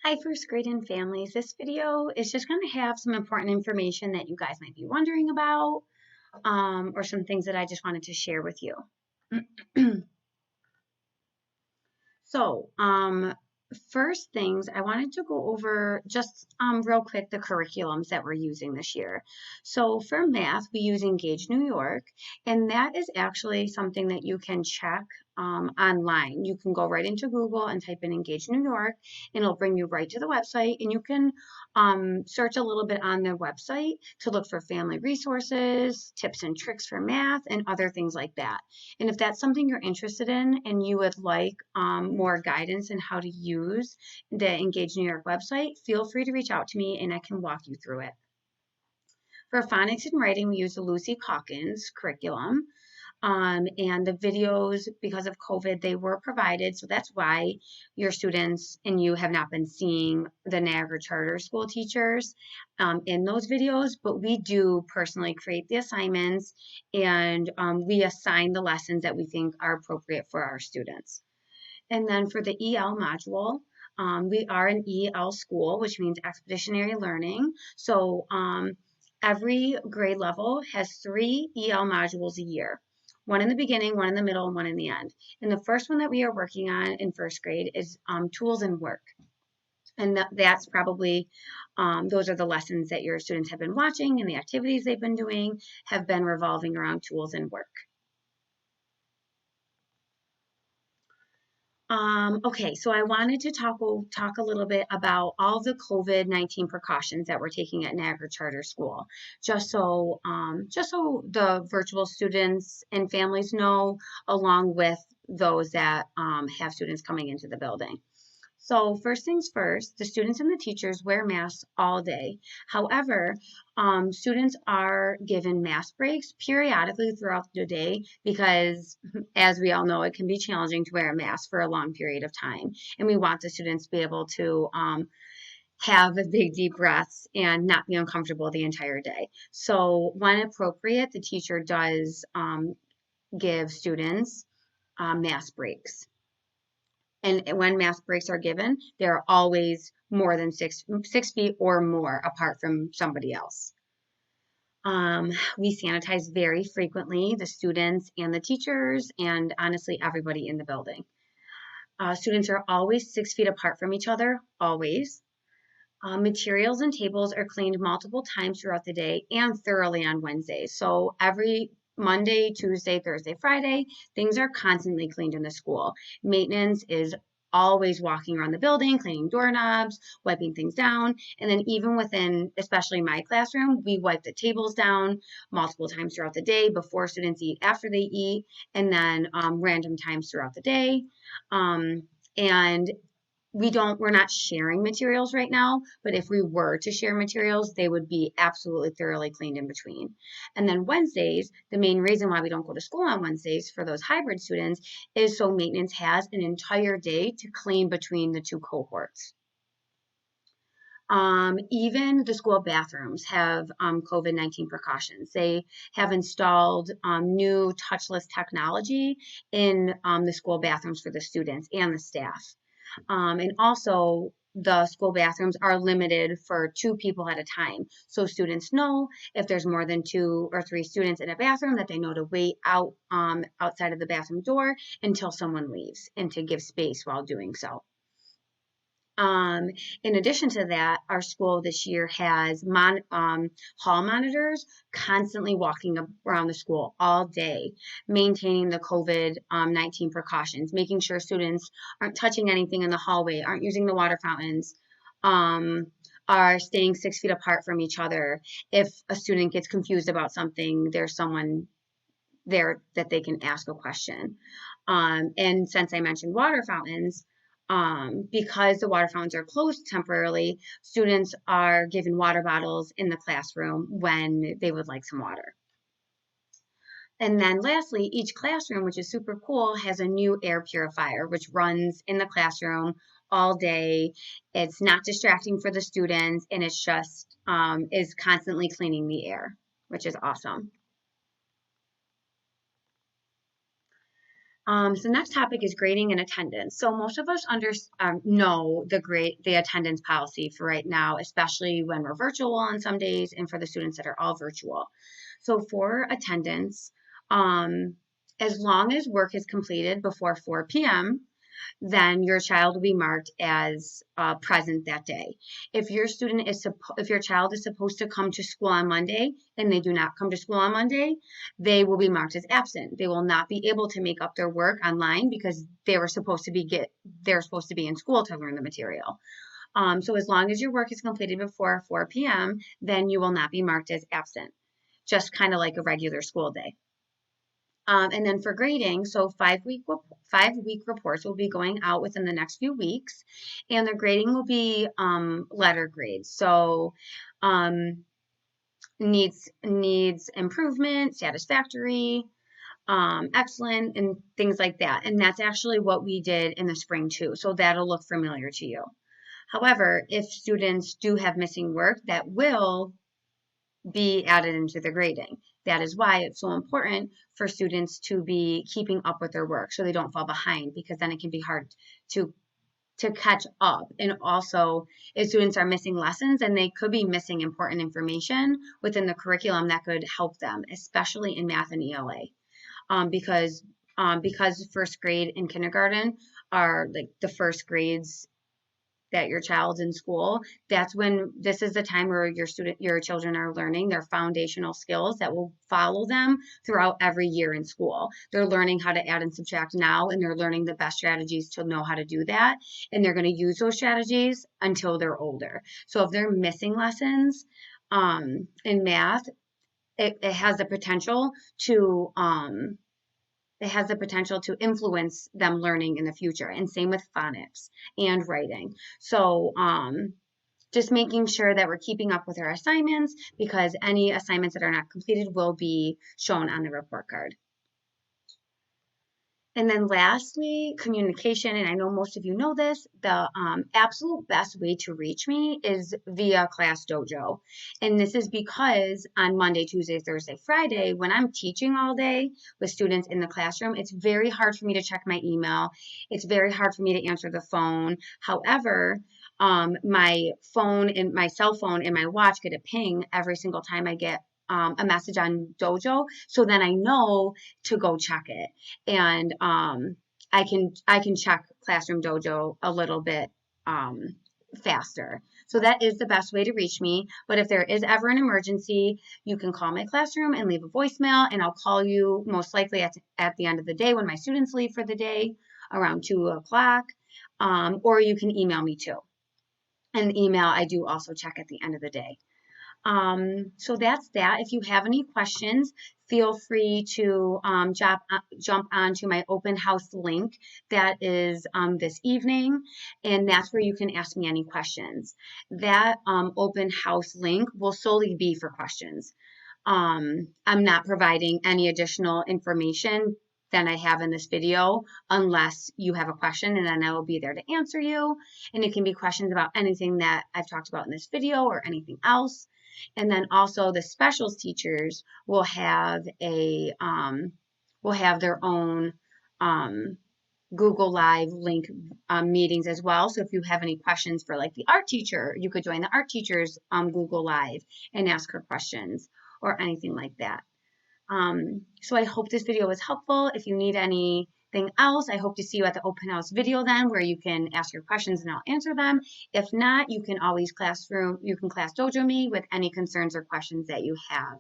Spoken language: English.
Hi, first grade and families. This video is just going to have some important information that you guys might be wondering about, or some things that I just wanted to share with you. So, first things I wanted to go over just real quick the curriculums that we're using this year. So for math, we use Engage New York, and that is actually something that you can check online. You can go right into Google and type in Engage New York, and it'll bring you right to the website, and you can search a little bit on their website to look for family resources, tips and tricks for math, and other things like that. And if that's something you're interested in and you would like more guidance in how to use the Engage New York website, feel free to reach out to me and I can walk you through it. For phonics and writing, we use the Lucy Calkins curriculum. And the videos, because of COVID, they were provided. So that's why your students and you have not been seeing the Niagara Charter School teachers in those videos, but we do personally create the assignments and we assign the lessons that we think are appropriate for our students. And then for the EL module, we are an EL school, which means expeditionary learning. So every grade level has 3 EL modules a year. One in the beginning, one in the middle, and one in the end. And the first one that we are working on in first grade is tools and work. And that's probably, those are the lessons that your students have been watching and the activities they've been doing have been revolving around tools and work. Okay, so I wanted to talk a little bit about all the COVID-19 precautions that we're taking at Niagara Charter School, just so the virtual students and families know, along with those that have students coming into the building. So first things first, the students and the teachers wear masks all day. However, students are given mask breaks periodically throughout the day because, as we all know, it can be challenging to wear a mask for a long period of time. And we want the students to be able to have a big deep breaths and not be uncomfortable the entire day. So when appropriate, the teacher does give students mask breaks. And when mask breaks are given, they're always more than 6 feet or more apart from somebody else. We sanitize very frequently, the students and the teachers, and honestly, everybody in the building. Students are always 6 feet apart from each other, always. Materials and tables are cleaned multiple times throughout the day and thoroughly on Wednesdays. So every Monday, Tuesday, Thursday, Friday, things are constantly cleaned in the school. Maintenance is always walking around the building, cleaning doorknobs, wiping things down. And then even within, especially my classroom, we wipe the tables down multiple times throughout the day before students eat, after they eat, and then random times throughout the day. And we're not sharing materials right now, but if we were to share materials, they would be absolutely thoroughly cleaned in between. And then Wednesdays, the main reason why we don't go to school on Wednesdays for those hybrid students is so maintenance has an entire day to clean between the two cohorts. Even the school bathrooms have COVID-19 precautions. They have installed new touchless technology in the school bathrooms for the students and the staff. And also, the school bathrooms are limited for 2 people at a time. So students know if there's more than 2 or 3 students in a bathroom that they know to wait outside of the bathroom door until someone leaves and to give space while doing so. In addition to that, our school this year has hall monitors constantly walking around the school all day, maintaining the COVID-19 precautions, making sure students aren't touching anything in the hallway, aren't using the water fountains, are staying 6 feet apart from each other. If a student gets confused about something, there's someone there that they can ask a question. And since I mentioned water fountains, because the water fountains are closed temporarily, students are given water bottles in the classroom when they would like some water. And then lastly, each classroom, which is super cool, has a new air purifier, which runs in the classroom all day. It's not distracting for the students, and it's just is constantly cleaning the air, which is awesome. So next topic is grading and attendance. So most of us know the attendance policy for right now, especially when we're virtual on some days and for the students that are all virtual. So for attendance, um, as long as work is completed before 4 p.m., then your child will be marked as present that day. If your child is supposed to come to school on Monday and they do not come to school on Monday, they will be marked as absent. They will not be able to make up their work online because they're supposed to be in school to learn the material. So as long as your work is completed before 4 p.m., then you will not be marked as absent, just kind of like a regular school day. And then for grading, so 5 week reports will be going out within the next few weeks, and the grading will be letter grades. So um, needs improvement, satisfactory, excellent, and things like that. And that's actually what we did in the spring too. So that'll look familiar to you. However, if students do have missing work, that will be added into the grading. That is why it's so important for students to be keeping up with their work so they don't fall behind, because then it can be hard to catch up. And also, if students are missing lessons and they could be missing important information within the curriculum that could help them, especially in math and ELA, because first grade and kindergarten are like the first grades that your child's in school. That's when this is the time where your children are learning their foundational skills that will follow them throughout every year in school. They're learning how to add and subtract now, and they're learning the best strategies to know how to do that, and they're going to use those strategies until they're older. So if they're missing lessons in math, it has the potential to influence them learning in the future. And same with phonics and writing. So just making sure that we're keeping up with our assignments, because any assignments that are not completed will be shown on the report card. And then lastly, communication. And I know most of you know this, the absolute best way to reach me is via Class Dojo. And this is because on Monday, Tuesday, Thursday, Friday, when I'm teaching all day with students in the classroom, it's very hard for me to check my email. It's very hard for me to answer the phone. However, my phone and my cell phone and my watch get a ping every single time I get a message on Dojo. So then I know to go check it. And I can check Classroom Dojo a little bit faster. So that is the best way to reach me. But if there is ever an emergency, you can call my classroom and leave a voicemail, and I'll call you most likely at the end of the day when my students leave for the day around 2 o'clock. Or you can email me too. And email I do also check at the end of the day. So that's that. If you have any questions, feel free to jump onto my open house link that is this evening, and that's where you can ask me any questions. That open house link will solely be for questions. I'm not providing any additional information than I have in this video unless you have a question, and then I will be there to answer you. And it can be questions about anything that I've talked about in this video or anything else. And then also the specials teachers will have their own Google Live link meetings as well. So if you have any questions for like the art teacher, you could join the art teacher's Google Live and ask her questions or anything like that. So I hope this video was helpful. If you need anything else, I hope to see you at the open house video then, where you can ask your questions and I'll answer them. If not, you can always Class Dojo me with any concerns or questions that you have.